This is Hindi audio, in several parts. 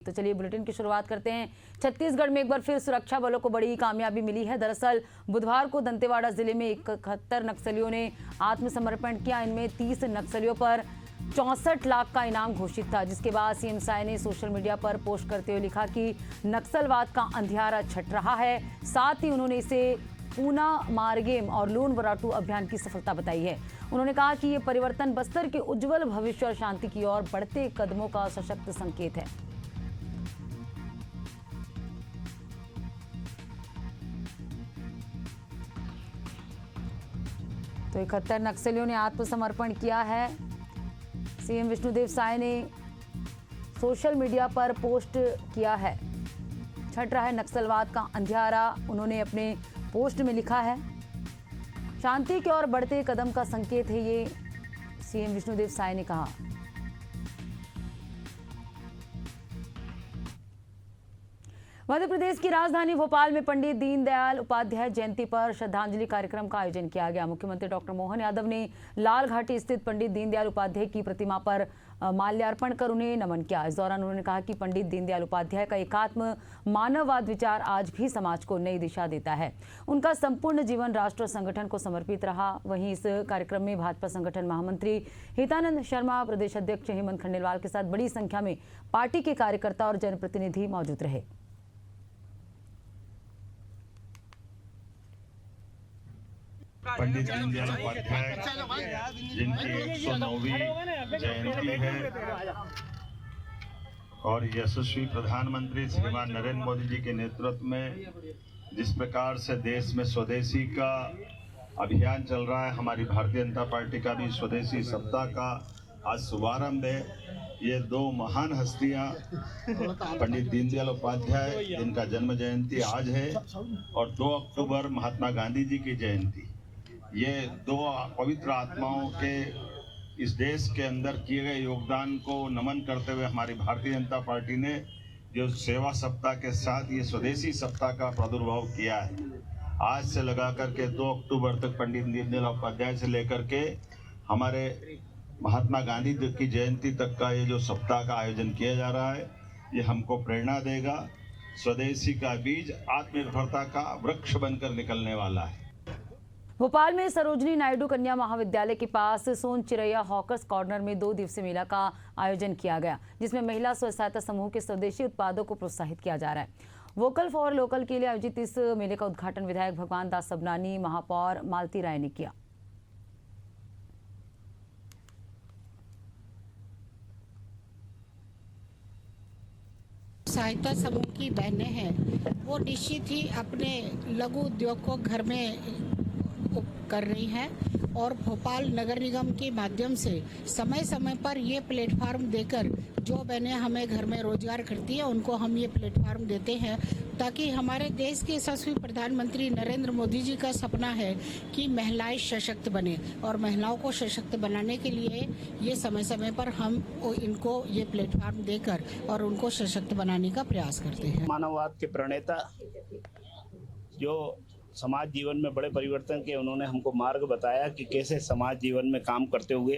तो चलिए बुलेटिन की शुरुआत करते हैं। छत्तीसगढ़ में एक बार फिर सुरक्षा बलों को बड़ी कामयाबी मिली है। दरअसल बुधवार को दंतेवाड़ा जिले में 71 नक्सलियों ने आत्मसमर्पण किया। इनमें 30 नक्सलियों पर 64 लाख का इनाम घोषित था, जिसके बाद सीएम साय ने सोशल मीडिया पर पोस्ट करते हुए लिखा कि नक्सलवाद का अंधियारा छट रहा है। साथ ही उन्होंने इसे पूना मारगेम और लून वराटू अभियान की सफलता बताई है। उन्होंने कहा कि ये परिवर्तन बस्तर के उज्जवल भविष्य और शांति की ओर बढ़ते कदमों का सशक्त संकेत है। तो 71 नक्सलियों ने आत्मसमर्पण किया है। सीएम विष्णुदेव साय ने सोशल मीडिया पर पोस्ट किया है, छट रहा है नक्सलवाद का अंधियारा। उन्होंने अपने पोस्ट में लिखा है, शांति की ओर बढ़ते कदम का संकेत है ये, सीएम विष्णुदेव साय ने कहा। मध्य प्रदेश की राजधानी भोपाल में पंडित दीनदयाल उपाध्याय जयंती पर श्रद्धांजलि कार्यक्रम का आयोजन किया गया। मुख्यमंत्री डॉक्टर मोहन यादव ने लाल घाटी स्थित पंडित दीनदयाल उपाध्याय की प्रतिमा पर माल्यार्पण कर उन्हें नमन किया। इस दौरान उन्होंने कहा कि पंडित दीनदयाल उपाध्याय का एकात्म मानववाद विचार आज भी समाज को नई दिशा देता है। उनका संपूर्ण जीवन राष्ट्र संगठन को समर्पित रहा। वहीं इस कार्यक्रम में भाजपा संगठन महामंत्री हितानंद शर्मा, प्रदेश अध्यक्ष हेमंत खंडेलवाल के साथ बड़ी संख्या में पार्टी के कार्यकर्ता और जनप्रतिनिधि मौजूद रहे। पंडित दीनदयाल उपाध्याय जिनकी 109वीं जयंती है और यशस्वी प्रधानमंत्री श्रीमान नरेंद्र मोदी जी के नेतृत्व में जिस प्रकार से देश में स्वदेशी का अभियान चल रहा है, हमारी भारतीय जनता पार्टी का भी स्वदेशी सप्ताह का आज शुभारंभ है। ये दो महान हस्तियां पंडित दीनदयाल उपाध्याय जिनका जन्म जयंती आज है और 2 अक्टूबर महात्मा गांधी जी की जयंती, ये दो पवित्र आत्माओं के इस देश के अंदर किए गए योगदान को नमन करते हुए हमारी भारतीय जनता पार्टी ने जो सेवा सप्ताह के साथ ये स्वदेशी सप्ताह का प्रादुर्भाव किया है। आज से लगा करके 2 अक्टूबर तक पंडित दीनदयाल उपाध्याय से लेकर के हमारे महात्मा गांधी की जयंती तक का ये जो सप्ताह का आयोजन किया जा रहा है, ये हमको प्रेरणा देगा। स्वदेशी का बीज आत्मनिर्भरता का वृक्ष बनकर निकलने वाला है। भोपाल में सरोजनी नायडू कन्या महाविद्यालय के पास सोन चिरैया हॉकर्स कॉर्नर में 2 दिवसीय मेला का आयोजन किया गया, जिसमें महिला स्व सहायता समूह के स्वदेशी उत्पादों को प्रोत्साहित किया जा रहा है। वोकल फॉर लोकल के लिए आयोजित इस मेले का उद्घाटन विधायक भगवान दास सबनानी, महापौर मालती राय ने किया। सहायता समूह की बहनें हैं, वो निश्चित ही अपने लघु उद्योग को घर में कर रही हैं और भोपाल नगर निगम के माध्यम से समय समय पर ये प्लेटफार्म देकर जो बहनें हमें घर में रोजगार करती हैं उनको हम ये प्लेटफार्म देते हैं, ताकि हमारे देश के यशस्वी प्रधानमंत्री नरेंद्र मोदी जी का सपना है कि महिलाएं सशक्त बने और महिलाओं को सशक्त बनाने के लिए ये समय समय पर हम इनको ये प्लेटफार्म देकर और उनको सशक्त बनाने का प्रयास करते हैं। मानववाद के प्रणेता जो समाज जीवन में बड़े परिवर्तन के, उन्होंने हमको मार्ग बताया कि कैसे समाज जीवन में काम करते हुए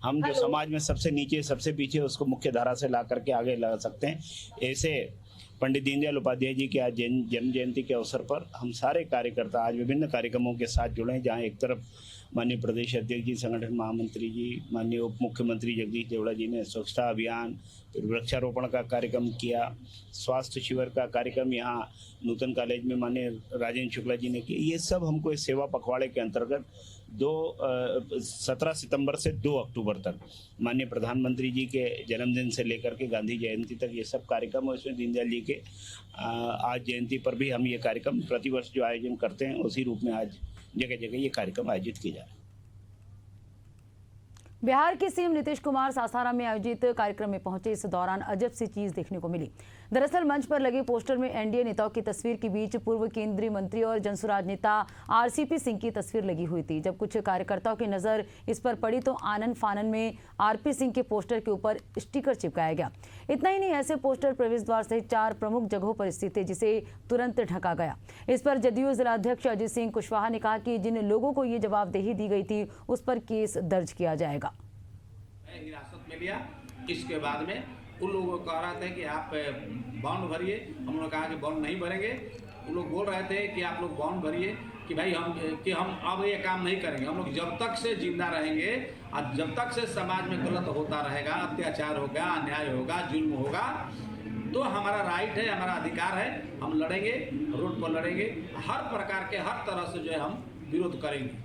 हम जो समाज में सबसे नीचे सबसे पीछे उसको मुख्य धारा से ला करके आगे ला सकते हैं। ऐसे पंडित दीनदयाल उपाध्याय जी के आज जन्म जयंती के अवसर पर हम सारे कार्यकर्ता आज विभिन्न कार्यक्रमों के साथ जुड़े हैं, जहाँ एक तरफ माननीय प्रदेश अध्यक्ष जी, संगठन महामंत्री जी, माननीय उप मुख्यमंत्री जगदीश देवड़ा जी ने स्वच्छता अभियान, फिर वृक्षारोपण का कार्यक्रम किया, स्वास्थ्य शिविर का कार्यक्रम यहाँ नूतन कॉलेज में माननीय राजेंद्र शुक्ला जी ने किया। ये सब हमको इस सेवा पखवाड़े के अंतर्गत 17 सितंबर से 2 अक्टूबर तक माननीय प्रधानमंत्री जी के जन्मदिन से लेकर के गांधी जयंती तक ये सब कार्यक्रम, और इसमें दीनदयाल जी के आज जयंती पर भी हम ये कार्यक्रम प्रतिवर्ष जो आयोजन करते हैं उसी रूप में आज जगह जगह ये कार्यक्रम आयोजित किया जा रहा है। बिहार के सीएम नीतीश कुमार सासाराम में आयोजित कार्यक्रम में पहुंचे। इस दौरान अजब सी चीज देखने को मिली। दरअसल मंच पर लगे पोस्टर में एनडीए नेताओं की तस्वीर के बीच पूर्व केंद्रीय मंत्री और जनसुराज नेता आरसीपी सिंह की तस्वीर लगी हुई थी। जब कुछ कार्यकर्ताओं की नजर इस पर पड़ी तो आनन फानन में आरपी सिंह के पोस्टर के ऊपर स्टिकर चिपकाया गया। इतना ही नहीं, ऐसे पोस्टर प्रवेश द्वार सहित 4 प्रमुख जगहों पर स्थित थे, जिसे तुरंत ढका गया। इस पर जदयू जिलाध्यक्ष अजित सिंह कुशवाहा ने कहा कि जिन लोगों को ये जवाबदेही दी गई थी उस पर केस दर्ज किया जाएगा। हिरासत में लिया, इसके बाद में उन लोगों को कह रहे थे कि आप बॉन्ड भरिए। हम लोगों ने कहा कि बॉन्ड नहीं भरेंगे। उन लोग बोल रहे थे कि आप लोग बॉन्ड भरिए कि भाई हम अब ये काम नहीं करेंगे। हम लोग जब तक से जिंदा रहेंगे और जब तक से समाज में गलत होता रहेगा, अत्याचार होगा, अन्याय होगा, जुल्म होगा, तो हमारा राइट है, हमारा अधिकार है, हम लड़ेंगे, रोड पर लड़ेंगे, हर प्रकार के हर तरह से जो है हम विरोध करेंगे।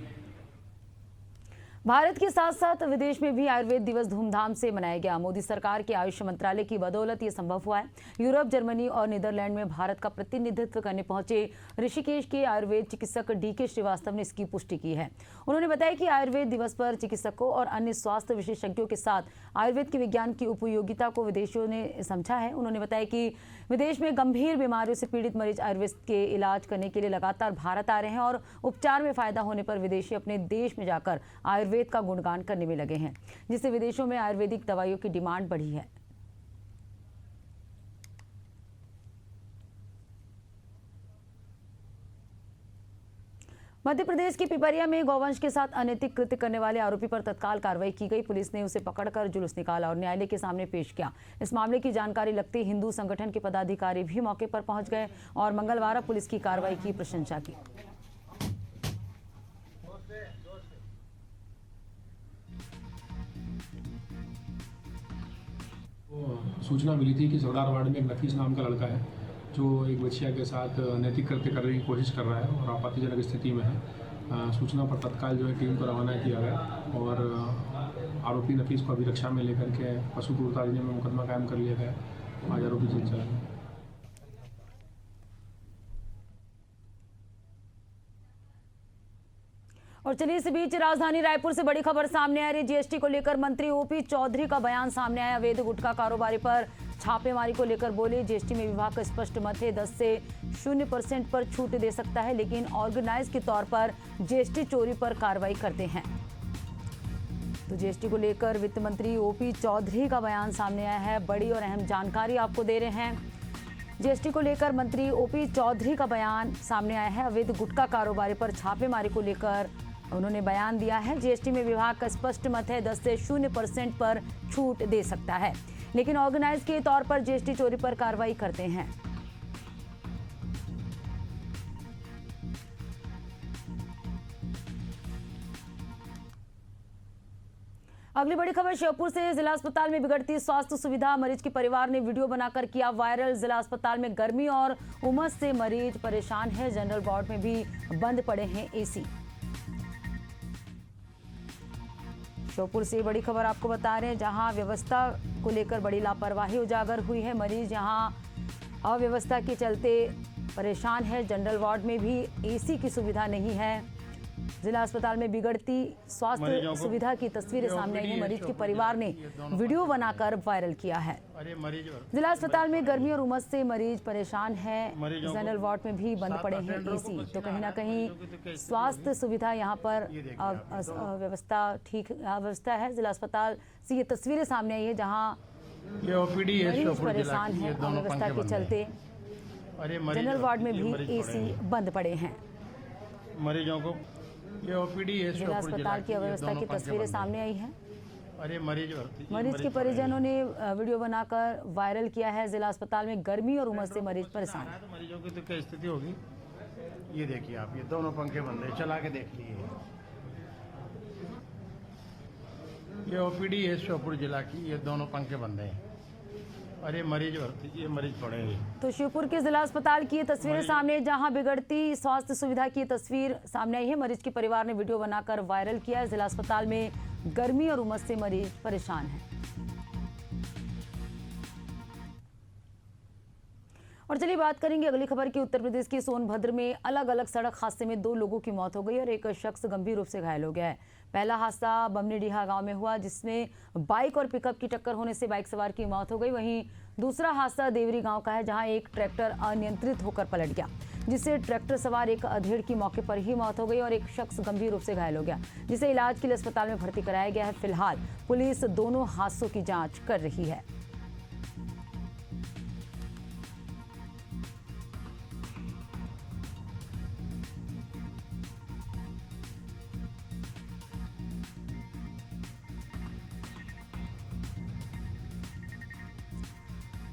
भारत के साथ साथ विदेश में भी आयुर्वेद दिवस धूमधाम से मनाया गया। मोदी सरकार के आयुष मंत्रालय की बदौलत ये संभव हुआ है। यूरोप, जर्मनी और नीदरलैंड में भारत का प्रतिनिधित्व करने पहुंचे ऋषिकेश के आयुर्वेद चिकित्सक DK श्रीवास्तव ने इसकी पुष्टि की है। उन्होंने बताया कि आयुर्वेद दिवस पर चिकित्सकों और अन्य स्वास्थ्य विशेषज्ञों के साथ आयुर्वेद के विज्ञान की उपयोगिता को विदेशियों ने समझा है। उन्होंने बताया कि विदेश में गंभीर बीमारियों से पीड़ित मरीज आयुर्वेद के इलाज करने के लिए लगातार भारत आ रहे हैं और उपचार में फायदा होने पर विदेशी अपने देश में जाकर आयुर्वेद का गुणगान करने में लगे हैं, जिससे विदेशों में आयुर्वेदिक दवाइयों की डिमांड बढ़ी है। मध्य प्रदेश के पिपरिया में गौवंश के साथ अनैतिक कृत्य करने वाले आरोपी पर तत्काल कार्रवाई की गई। पुलिस ने उसे पकड़कर जुलूस निकाला और न्यायालय के सामने पेश किया। इस मामले की जानकारी लगते ही हिंदू संगठन के पदाधिकारी भी मौके पर पहुंच गए और मंगलवार पुलिस की कार्रवाई की प्रशंसा की। सूचना मिली थी कि सरदारवाड़ में एक नफीस नाम का लड़का है जो एक बच्चिया के साथ अनैतिक कृत्य करने की कोशिश कर रहा है और आपत्तिजनक स्थिति में है। सूचना पर तत्काल जो है टीम को रवाना किया गया और आरोपी नफीस को अभिरक्षा में लेकर के पशु क्रूरता अधिनियम में मुकदमा कायम कर लिया गया। आज आरोपी जेल चला गया। और चलिए इस बीच राजधानी रायपुर से बड़ी खबर सामने आ रही। GST को लेकर मंत्री OP चौधरी का बयान सामने आया। अवैध गुटखा कारोबारी पर छापेमारी को लेकर बोले, GST में विभाग का स्पष्ट मत है 10 से 0% पर छूट दे सकता है, लेकिन ऑर्गेनाइज के तौर पर GST चोरी पर कार्रवाई करते हैं। तो GST को लेकर वित्त मंत्री OP चौधरी का बयान सामने आया है। बड़ी और अहम जानकारी आपको दे रहे हैं। GST को लेकर मंत्री OP चौधरी का बयान सामने आया है। अवैध गुटखा कारोबारी पर छापेमारी को लेकर उन्होंने बयान दिया है। GST में विभाग का स्पष्ट मत है 10 से 0% पर छूट दे सकता है, लेकिन ऑर्गेनाइज के तौर पर GST चोरी पर कार्रवाई करते हैं। अगली बड़ी खबर श्योपुर से। जिला अस्पताल में बिगड़ती स्वास्थ्य सुविधा, मरीज के परिवार ने वीडियो बनाकर किया वायरल। जिला अस्पताल में गर्मी और उमस से मरीज परेशान है। जनरल वार्ड में भी बंद पड़े हैं AC। श्योपुर से बड़ी खबर आपको बता रहे हैं, जहां व्यवस्था को लेकर बड़ी लापरवाही उजागर हुई है। मरीज यहां अव्यवस्था के चलते परेशान है। जनरल वार्ड में भी AC की सुविधा नहीं है। जिला अस्पताल में बिगड़ती स्वास्थ्य सुविधा की तस्वीरें सामने आई है। मरीज के परिवार ने वीडियो बनाकर वायरल किया है। जिला अस्पताल में गर्मी और उमस से मरीज परेशान है। जनरल वार्ड में भी बंद पड़े हैं AC। तो कहीं ना कहीं स्वास्थ्य सुविधा यहाँ पर अव्यवस्था है। जिला अस्पताल से ये तस्वीरें सामने आई है, जहाँ मरीज परेशान है अव्यवस्था के चलते। जनरल वार्ड में भी AC बंद पड़े हैं। मरीजों को ये OPD है। जिला अस्पताल की अव्यवस्था की तस्वीरें सामने आई हैं। अरे मरीज के परिजनों ने वीडियो बनाकर वायरल किया है। जिला अस्पताल में गर्मी और उमस से मरीज परेशान है। तो मरीजों की तो क्या स्थिति होगी, ये देखिए आप, ये दोनों पंखे बंद है, चला के देख लीजिए। ये OPD है श्योपुर जिला की, ये दोनों पंखे बंद हैं। अरे मरीज ये मरीज पड़े हैं। तो श्योपुर के जिला अस्पताल की ये तस्वीरें सामने, जहां बिगड़ती स्वास्थ्य सुविधा की तस्वीर सामने आई है। मरीज के परिवार ने वीडियो बनाकर वायरल किया है। जिला अस्पताल में गर्मी और उमस से मरीज परेशान हैं। और चलिए बात करेंगे अगली खबर की। उत्तर प्रदेश के सोनभद्र में अलग अलग सड़क हादसे में 2 लोगों की मौत हो गई और एक शख्स गंभीर रूप से घायल हो गया है। पहला हादसा बमनीडीहा गांव में हुआ, जिसमें बाइक और पिकअप की टक्कर होने से बाइक सवार की मौत हो गई। वहीं दूसरा हादसा देवरी गांव का है, जहां एक ट्रैक्टर अनियंत्रित होकर पलट गया, जिससे ट्रैक्टर सवार एक अधेड़ की मौके पर ही मौत हो गई और एक शख्स गंभीर रूप से घायल हो गया, जिसे इलाज के लिए अस्पताल में भर्ती कराया गया है। फिलहाल पुलिस दोनों हादसों की जांच कर रही है।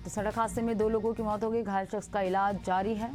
तो सड़क हादसे में 2 लोगों की मौत हो गई, घायल शख्स का इलाज जारी है।